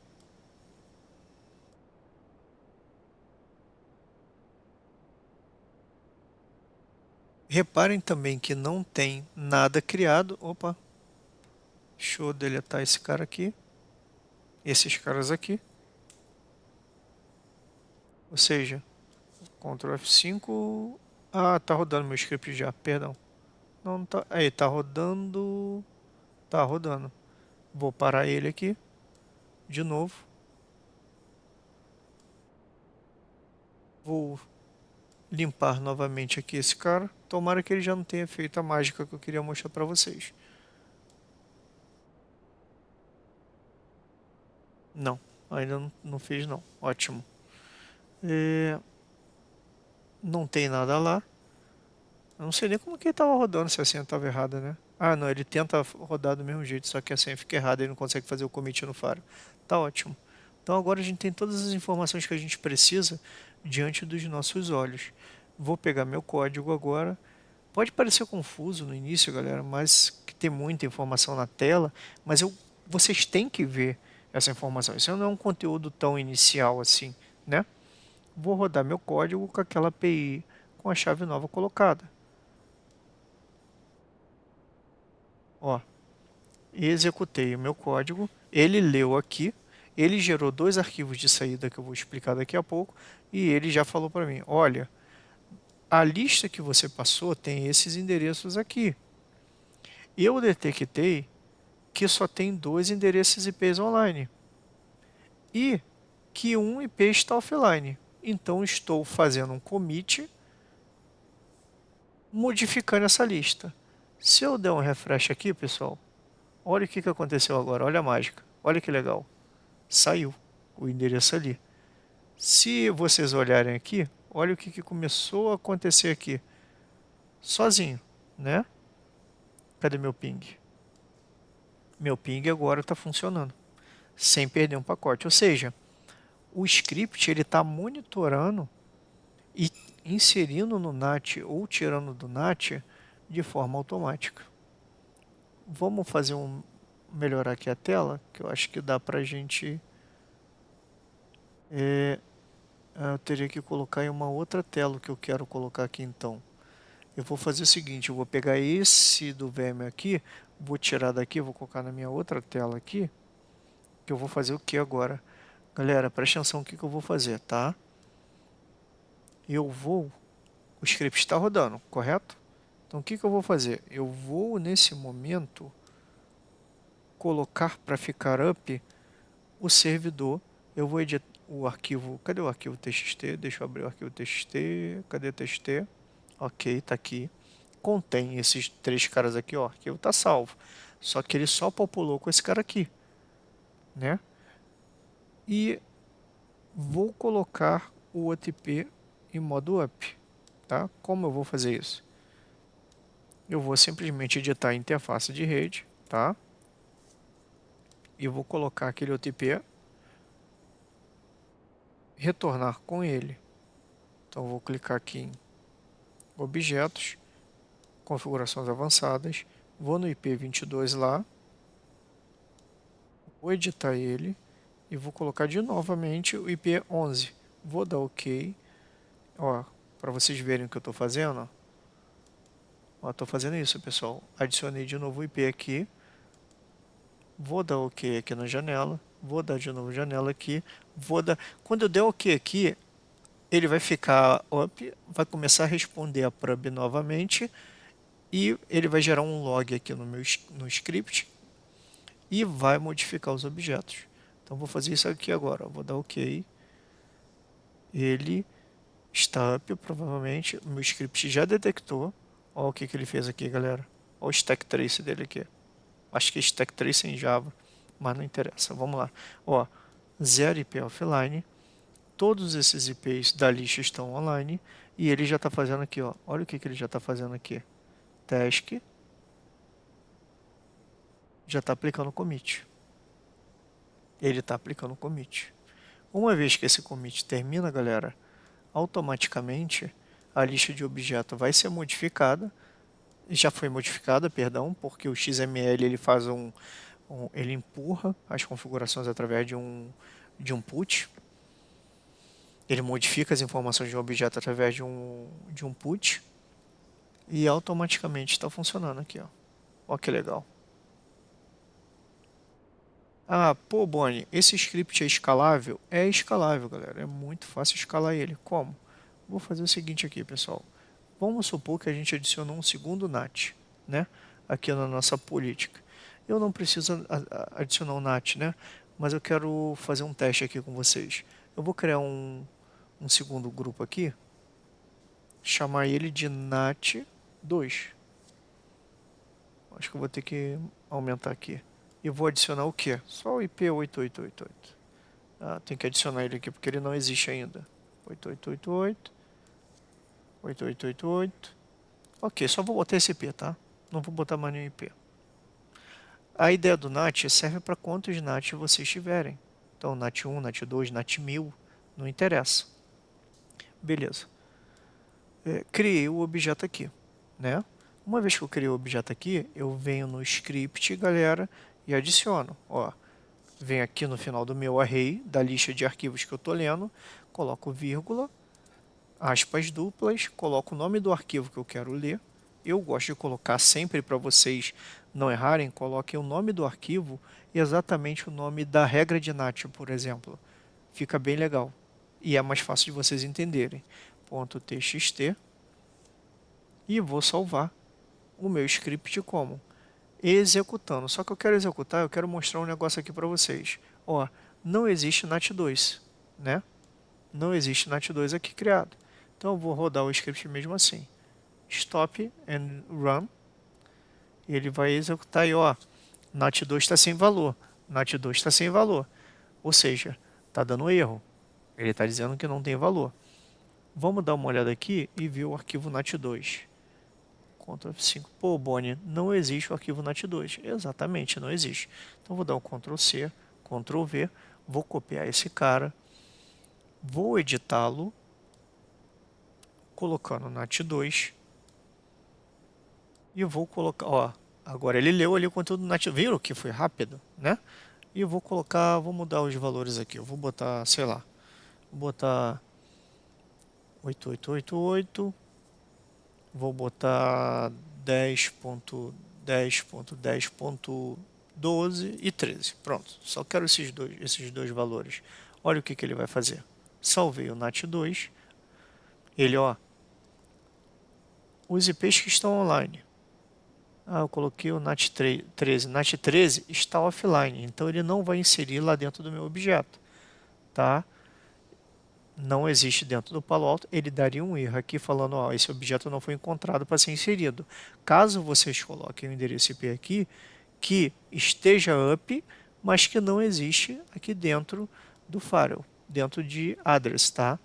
Reparem também que não tem nada criado. Opa, deixa eu deletar esse cara aqui. Esses caras aqui. Ou seja, Ctrl F5. Ah, tá rodando meu script já, perdão. Não, não tá. Aí, tá rodando. Tá rodando. Vou parar ele aqui. De novo. Vou limpar novamente aqui esse cara. Tomara que ele já não tenha feito a mágica que eu queria mostrar para vocês. Não, ainda não fez não. Ótimo. Não tem nada lá. Eu não sei nem como que ele estava rodando, se a senha estava errada, né? Ah, não, ele tenta rodar do mesmo jeito, só que a senha fica errada, ele não consegue fazer o commit no faro. Tá ótimo. Então agora a gente tem todas as informações que a gente precisa diante dos nossos olhos. Vou pegar meu código agora. Pode parecer confuso no início, galera, mas que tem muita informação na tela, mas vocês têm que ver essa informação. Isso não é um conteúdo tão inicial assim, né? Vou rodar meu código com aquela API com a chave nova colocada. Ó, executei o meu código, ele leu aqui, ele gerou dois arquivos de saída que eu vou explicar daqui a pouco, e ele já falou para mim, olha, a lista que você passou tem esses endereços aqui. Eu detectei que só tem dois endereços IPs online e que um IP está offline. Então estou fazendo um commit modificando essa lista. Se eu der um refresh aqui, pessoal, olha o que aconteceu agora, olha a mágica, olha que legal. Saiu o endereço ali. Se vocês olharem aqui, olha o que começou a acontecer aqui. Sozinho, né? Cadê meu ping? Meu ping agora está funcionando, sem perder um pacote. Ou seja, o script ele está monitorando e inserindo no NAT ou tirando do NAT de forma automática. Vamos fazer melhorar aqui a tela, que eu acho que dá para a gente... eu teria que colocar em uma outra tela que eu quero colocar aqui então. Eu vou fazer o seguinte, eu vou pegar esse do VM aqui, vou tirar daqui, vou colocar na minha outra tela aqui, que eu vou fazer o que agora? Galera, presta atenção no que eu vou fazer, tá? O script está rodando, correto? Então o que eu vou fazer? Eu vou nesse momento colocar para ficar up o servidor. Eu vou editar o arquivo, cadê o arquivo txt? Deixa eu abrir o arquivo txt, cadê o txt? Ok, tá aqui. Contém esses três caras aqui, ó, o arquivo tá salvo. Só que ele só populou com esse cara aqui, né? E vou colocar o OTP em modo up, tá? Como eu vou fazer isso? Eu vou simplesmente editar a interface de rede, tá? E vou colocar aquele OTP, retornar com ele. Então vou clicar aqui em objetos, configurações avançadas, vou no IP 22 lá, vou editar ele e vou colocar de novamente o IP 11. Vou dar OK, ó, para vocês verem o que eu estou fazendo. Ó, estou fazendo isso, pessoal. Adicionei de novo o IP aqui, vou dar OK aqui na janela, vou dar de novo janela aqui, vou dar. Quando eu der OK aqui, ele vai ficar up, vai começar a responder a prub novamente e ele vai gerar um log aqui no script e vai modificar os objetos. Então vou fazer isso aqui agora, vou dar OK. Ele está up, provavelmente o meu script já detectou. Olha o que ele fez aqui, galera. Olha o stack trace dele aqui. Acho que é stack trace em Java, mas não interessa. Vamos lá. Ó, 0 IP offline. Todos esses IPs da lista estão online e ele já está fazendo aqui, ó. Olha o que ele já está fazendo aqui. Task, já está aplicando commit. Ele está aplicando commit. Uma vez que esse commit termina, galera, automaticamente a lista de objeto vai ser modificada. Já foi modificada, perdão, porque o XML ele faz ele empurra as configurações através de um put. Ele modifica as informações de um objeto através de um put e automaticamente está funcionando aqui, ó. Ó que legal. Ah, pô, Bonnie, esse script é escalável? É escalável, galera. É muito fácil escalar ele. Como? Vou fazer o seguinte aqui, pessoal. Vamos supor que a gente adicionou um segundo NAT, né? Aqui na nossa política. Eu não preciso adicionar um NAT, né? Mas eu quero fazer um teste aqui com vocês. Eu vou criar um segundo grupo aqui, chamar ele de NAT2. Acho que eu vou ter que aumentar aqui. E vou adicionar o quê? Só o IP 8888. Ah, tem que adicionar ele aqui porque ele não existe ainda. 8888, 8888. Ok, só vou botar esse IP, tá? Não vou botar mais nenhum IP. A ideia do NAT serve para quantos NAT vocês tiverem. Então, NAT1, NAT2, NAT1000, não interessa. Beleza. Criei o objeto aqui, né? Uma vez que eu criei o objeto aqui, eu venho no script, galera, e adiciono. Ó, venho aqui no final do meu array, da lista de arquivos que eu estou lendo, coloco vírgula, aspas duplas, coloco o nome do arquivo que eu quero ler. Eu gosto de colocar sempre para vocês não errarem, coloquem o nome do arquivo e exatamente o nome da regra de NAT, por exemplo. Fica bem legal e é mais fácil de vocês entenderem. .txt e vou salvar o meu script como executando. Só que eu quero executar, eu quero mostrar um negócio aqui para vocês. Ó, não existe NAT2, né? Não existe NAT2 aqui criado. Então eu vou rodar o script mesmo assim. Stop and run. E ele vai executar e ó, NAT2 está sem valor. NAT2 está sem valor. Ou seja, está dando erro. Ele está dizendo que não tem valor. Vamos dar uma olhada aqui e ver o arquivo NAT2. Ctrl F5. Pô, Bonnie, não existe o arquivo NAT2. Exatamente, não existe. Então vou dar um Ctrl C, Ctrl V, vou copiar esse cara, vou editá-lo, colocando NAT2 e vou colocar, ó, agora ele leu ali o conteúdo do NAT2. Viram que foi rápido, né? E eu vou colocar, vou mudar os valores aqui. Eu vou botar, sei lá, vou botar 8888, vou botar 10.10.10.12 e 13. Pronto, só quero esses dois valores. Olha o que ele vai fazer. Salvei o NAT2. Ele, ó, os IPs que estão online. Ah, eu coloquei o NAT13. NAT13 está offline, então ele não vai inserir lá dentro do meu objeto, tá? Não existe dentro do Palo Alto, ele daria um erro aqui falando, ó, esse objeto não foi encontrado para ser inserido. Caso vocês coloquem o endereço IP aqui, que esteja up, mas que não existe aqui dentro do firewall, dentro de address, tá?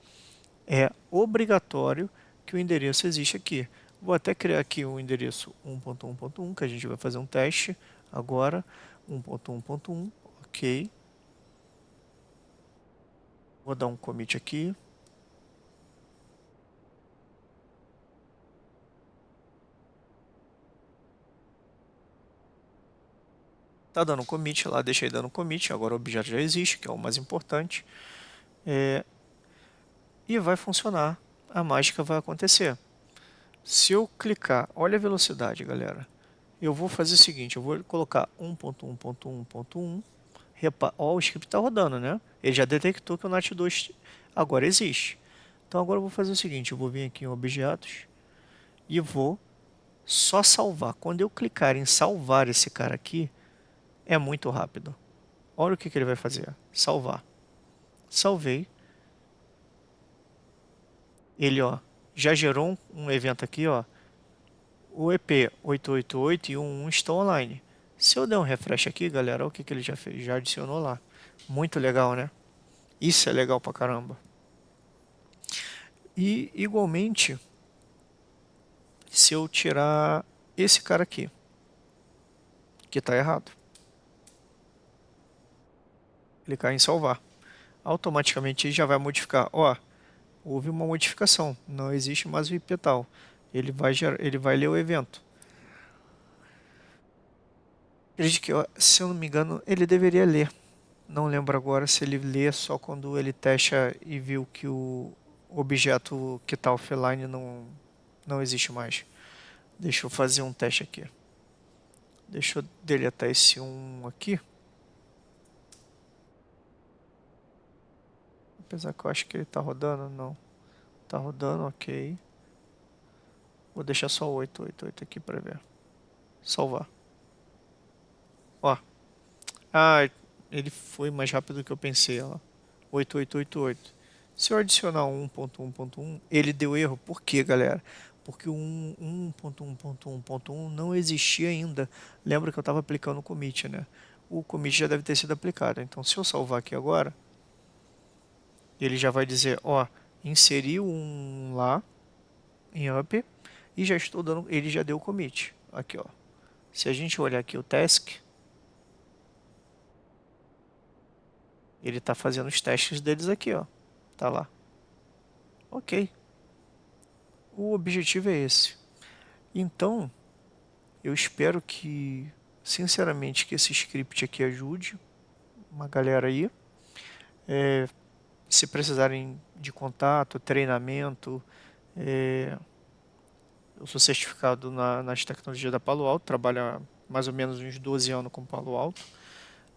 É obrigatório que o endereço existe aqui. Vou até criar aqui o endereço 1.1.1, que a gente vai fazer um teste agora. 1.1.1, ok. Vou dar um commit aqui. Tá dando commit lá, deixei dando commit, agora o objeto já existe, que é o mais importante. E vai funcionar, a mágica vai acontecer. Se eu clicar, olha a velocidade, galera. Eu vou fazer o seguinte, eu vou colocar 1.1.1.1. Ó, o script está rodando, né? Ele já detectou que o NAT2 agora existe. Então agora eu vou fazer o seguinte, eu vou vir aqui em objetos e vou só salvar. Quando eu clicar em salvar esse cara aqui, é muito rápido. Olha o que ele vai fazer. Salvar. Salvei. Ele, ó, já gerou um evento aqui, ó. O EP 888 e o 11 estão online. Se eu der um refresh aqui, galera, olha o que ele já fez. Já adicionou lá. Muito legal, né? Isso é legal pra caramba. E, igualmente, se eu tirar esse cara aqui, que está errado, clicar em salvar, automaticamente ele já vai modificar. Ó, houve uma modificação, não existe mais o IP tal. Ele vai ler o evento. Acredito que, se eu não me engano, ele deveria ler. Não lembro agora se ele lê só quando ele testa e viu que o objeto que está offline não existe mais. Deixa eu fazer um teste aqui. Deixa eu deletar esse 1 aqui. Apesar que eu acho que ele está rodando, não. Está rodando, ok. Vou deixar só o 888 aqui para ver. Salvar. Ó. Ah, ele foi mais rápido do que eu pensei, ó. 8888. Se eu adicionar 1.1.1, ele deu erro. Por quê, galera? Porque o 1.1.1.1 não existia ainda. Lembra que eu estava aplicando o commit, né? O commit já deve ter sido aplicado. Então, se eu salvar aqui agora, ele já vai dizer, ó, inseriu um lá em up e já estou dando, ele já deu o commit. Aqui, ó. Se a gente olhar aqui o task, ele está fazendo os testes deles aqui, ó. Tá lá. Ok. O objetivo é esse. Então, eu espero que, sinceramente, que esse script aqui ajude uma galera aí. Se precisarem de contato, treinamento, eu sou certificado nas tecnologias da Palo Alto, trabalho há mais ou menos uns 12 anos com Palo Alto,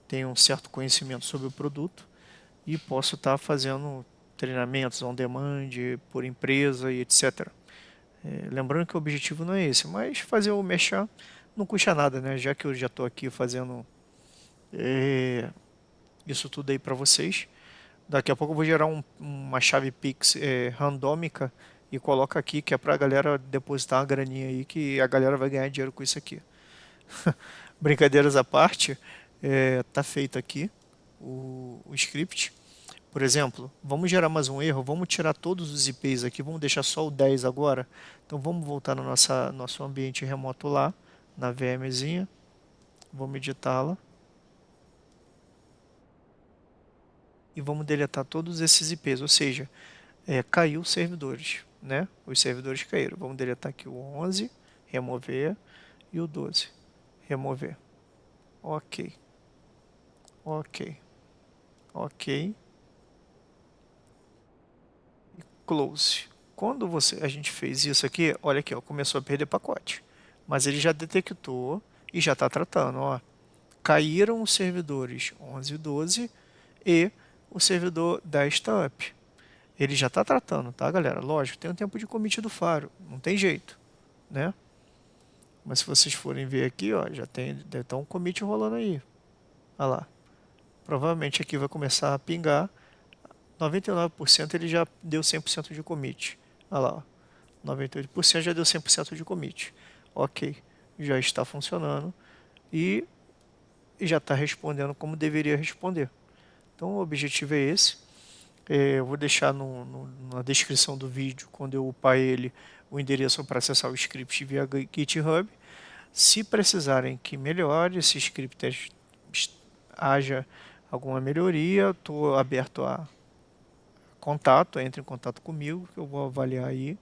tenho um certo conhecimento sobre o produto e posso estar fazendo treinamentos on demand, por empresa e etc. Lembrando que o objetivo não é esse, mas fazer o mexer não custa nada, né? Já que eu já estou aqui fazendo isso tudo aí para vocês. Daqui a pouco eu vou gerar uma chave Pix randômica e coloca aqui que é para a galera depositar uma graninha aí que a galera vai ganhar dinheiro com isso aqui. Brincadeiras à parte, tá feito aqui o script. Por exemplo, vamos gerar mais um erro, vamos tirar todos os IPs aqui, vamos deixar só o 10 agora. Então vamos voltar no nosso ambiente remoto lá, na VMzinha, vamos editá-la e vamos deletar todos esses IPs, ou seja, caiu os servidores, né? Os servidores caíram. Vamos deletar aqui o 11, remover, e o 12, remover. Ok, ok, ok. Close. Quando a gente fez isso aqui, olha aqui, ó, começou a perder pacote. Mas ele já detectou e já está tratando. Ó. Caíram os servidores 11 e 12 e o servidor 10 está up. Ele já está tratando, tá, galera? Lógico, tem um tempo de commit do Faro, não tem jeito, né? Mas se vocês forem ver aqui, ó, já deve estar um commit rolando aí. Olha lá. Provavelmente aqui vai começar a pingar. 99% ele já deu 100% de commit. Olha lá, ó. 98% já deu 100% de commit. Ok, já está funcionando e já está respondendo como deveria responder. Então o objetivo é esse. Eu vou deixar na descrição do vídeo, quando eu upar ele, o endereço para acessar o script via GitHub. Se precisarem que melhore esse script, haja alguma melhoria, estou aberto a contato, entre em contato comigo, que eu vou avaliar aí,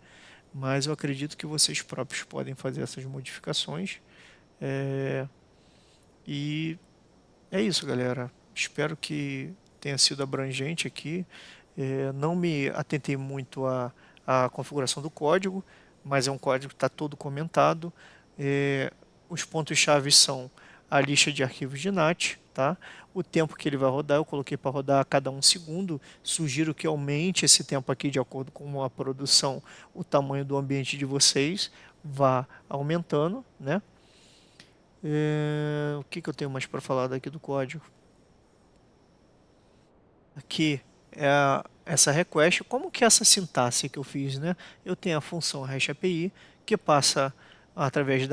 mas eu acredito que vocês próprios podem fazer essas modificações. E É isso, galera. Espero que tenha sido abrangente aqui. Não me atentei muito à configuração do código, mas é um código que está todo comentado. Os pontos-chave são a lista de arquivos de NAT, tá? O tempo que ele vai rodar, eu coloquei para rodar a cada 1 segundo. Sugiro que aumente esse tempo aqui de acordo com a produção, o tamanho do ambiente de vocês vá aumentando, né? O que eu tenho mais para falar daqui do código? Aqui é essa request. Como que é essa sintaxe que eu fiz, né? Eu tenho a função REST API que passa através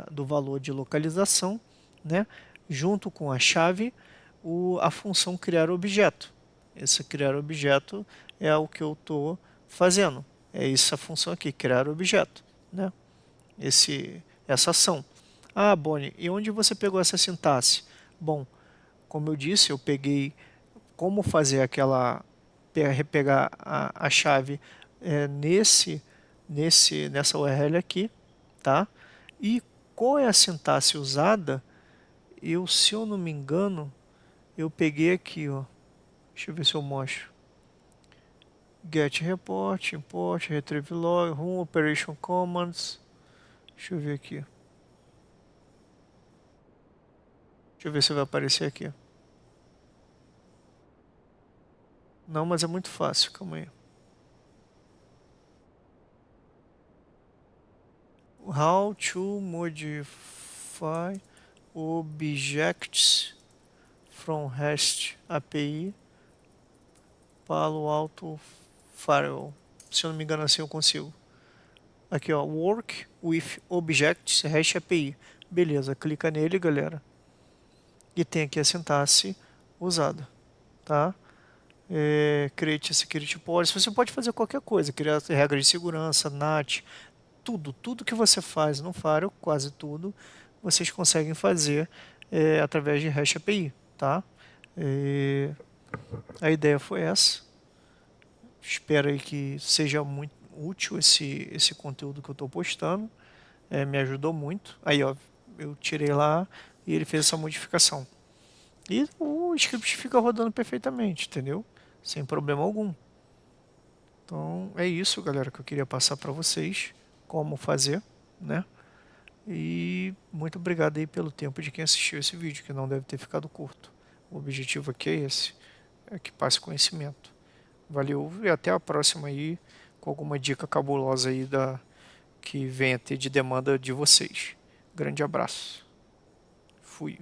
do valor de localização, né? Junto com a chave, a função criar objeto. Esse criar objeto é o que eu estou fazendo. É essa função aqui, criar objeto, né? Essa ação. Ah, Bonnie, e onde você pegou essa sintaxe? Bom, como eu disse, eu peguei como fazer pegar a chave nessa URL aqui, tá? E qual é a sintaxe usada? Se eu não me engano, eu peguei aqui, ó. Deixa eu ver se eu mostro. Get report, import, retrieve log, run operation commands. Deixa eu ver aqui. Deixa eu ver se vai aparecer aqui. Não, mas é muito fácil, calma aí. How to modify objects from REST API Palo Alto Firewall. Se eu não me engano, assim eu consigo. Aqui, ó, Work with Objects REST API. Beleza, clica nele, galera. E tem aqui a sintaxe usada, tá? Create Security Policy. Você pode fazer qualquer coisa, criar regras de segurança, NAT, tudo que você faz no Firewall, quase tudo, vocês conseguem fazer através de REST API, tá? A ideia foi essa. Espero aí que seja muito útil esse conteúdo que eu estou postando. Me ajudou muito. Aí, ó, eu tirei lá e ele fez essa modificação. E o script fica rodando perfeitamente, entendeu? Sem problema algum. Então é isso, galera, que eu queria passar para vocês como fazer, né? E muito obrigado aí pelo tempo de quem assistiu esse vídeo, que não deve ter ficado curto. O objetivo aqui é esse, é que passe conhecimento. Valeu e até a próxima aí, com alguma dica cabulosa aí que venha ter de demanda de vocês. Grande abraço. Fui.